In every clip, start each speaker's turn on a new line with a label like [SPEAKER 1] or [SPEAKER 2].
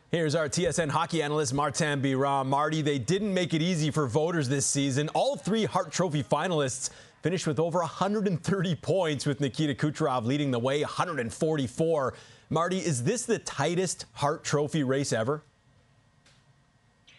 [SPEAKER 1] Here's our TSN hockey analyst, Martin Biron. Marty, they didn't make it easy for voters this season. All three Hart Trophy finalists finished with over 130 points, with Nikita Kucherov leading the way, 144. Marty, is this the tightest Hart Trophy race ever?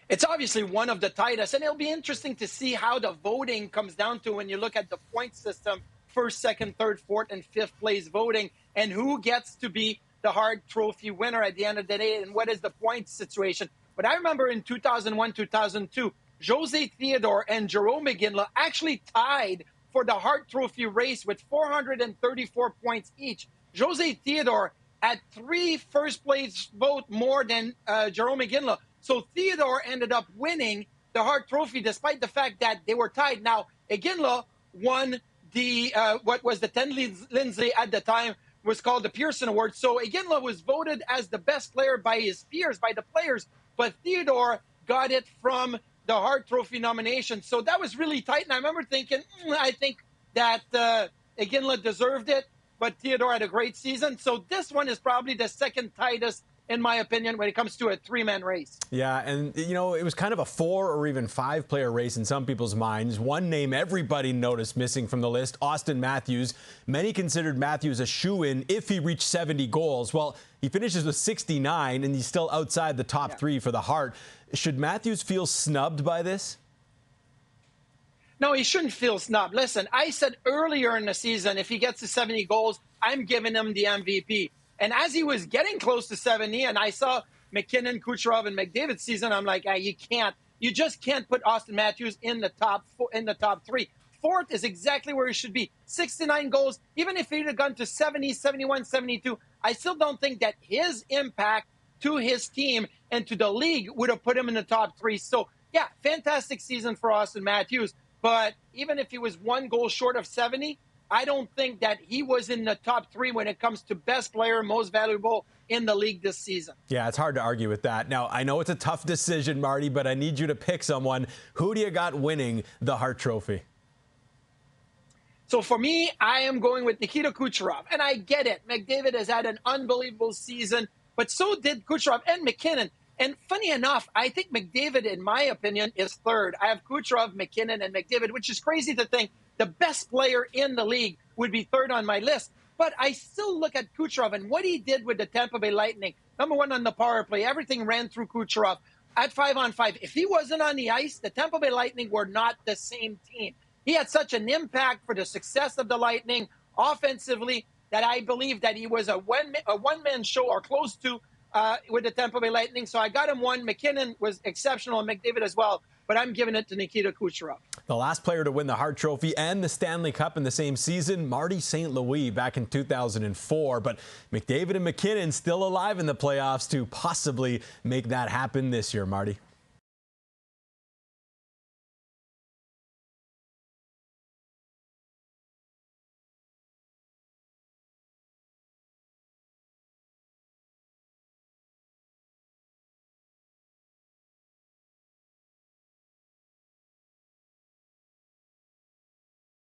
[SPEAKER 2] It's obviously one of the tightest, and it'll be interesting to see how the voting comes down to when you look at the point system, first, second, third, fourth, and fifth place voting, and who gets to be the Hart Trophy winner at the end of the day, and what is the point situation. But I remember in 2001, 2002, Jose Theodore and Jarome Iginla actually tied for the Hart Trophy race with 434 points each. Jose Theodore had 3 first-place votes more than Jarome Iginla. So Theodore ended up winning the Hart Trophy despite the fact that they were tied. Now, Iginla won the what was the 10 Lindsay at the time was called the Pearson Award. So Iginla was voted as the best player by his peers, by the players, but Theodore got it from the Hart Trophy nomination. So that was really tight. And I remember thinking, I think that Iginla deserved it, but Theodore had a great season. So this one is probably the second tightest, in my opinion, when it comes to a 3-man race.
[SPEAKER 1] Yeah, and, you know, it was kind of a 4 or even 5-player race in some people's minds. One name everybody noticed missing from the list, Auston Matthews. Many considered Matthews a shoo-in if he reached 70 goals. Well, he finishes with 69, and he's still outside the top 3 for the Hart. Should Matthews feel snubbed by this?
[SPEAKER 2] No, he shouldn't feel snubbed. Listen, I said earlier in the season, if he gets to 70 goals, I'm giving him the MVP. And as he was getting close to 70, and I saw McKinnon, Kucherov, and McDavid's season, I'm like, you just can't put Auston Matthews in the top 3. Fourth is exactly where he should be. 69 goals. Even if he'd have gone to 70, 71, 72, I still don't think that his impact to his team and to the league would have put him in the top 3. So, yeah, fantastic season for Auston Matthews. But even if he was 1 goal short of 70, I don't think that he was in the top 3 when it comes to best player, most valuable in the league this season.
[SPEAKER 1] Yeah, it's hard to argue with that. Now, I know it's a tough decision, Marty, but I need you to pick someone. Who do you got winning the Hart Trophy?
[SPEAKER 2] So for me, I am going with Nikita Kucherov. And I get it. McDavid has had an unbelievable season, but so did Kucherov and McKinnon. And funny enough, I think McDavid, in my opinion, is third. I have Kucherov, McKinnon, and McDavid, which is crazy to think the best player in the league would be third on my list. But I still look at Kucherov and what he did with the Tampa Bay Lightning. Number 1 on the power play. Everything ran through Kucherov. At 5-on-5, if he wasn't on the ice, the Tampa Bay Lightning were not the same team. He had such an impact for the success of the Lightning offensively that I believe that he was a one-man show or close to with the Tampa Bay Lightning. So I got him 1. McKinnon was exceptional, and McDavid as well. But I'm giving it to Nikita Kucherov.
[SPEAKER 1] The last player to win the Hart Trophy and the Stanley Cup in the same season, Marty St. Louis back in 2004. But McDavid and McKinnon still alive in the playoffs to possibly make that happen this year, Marty.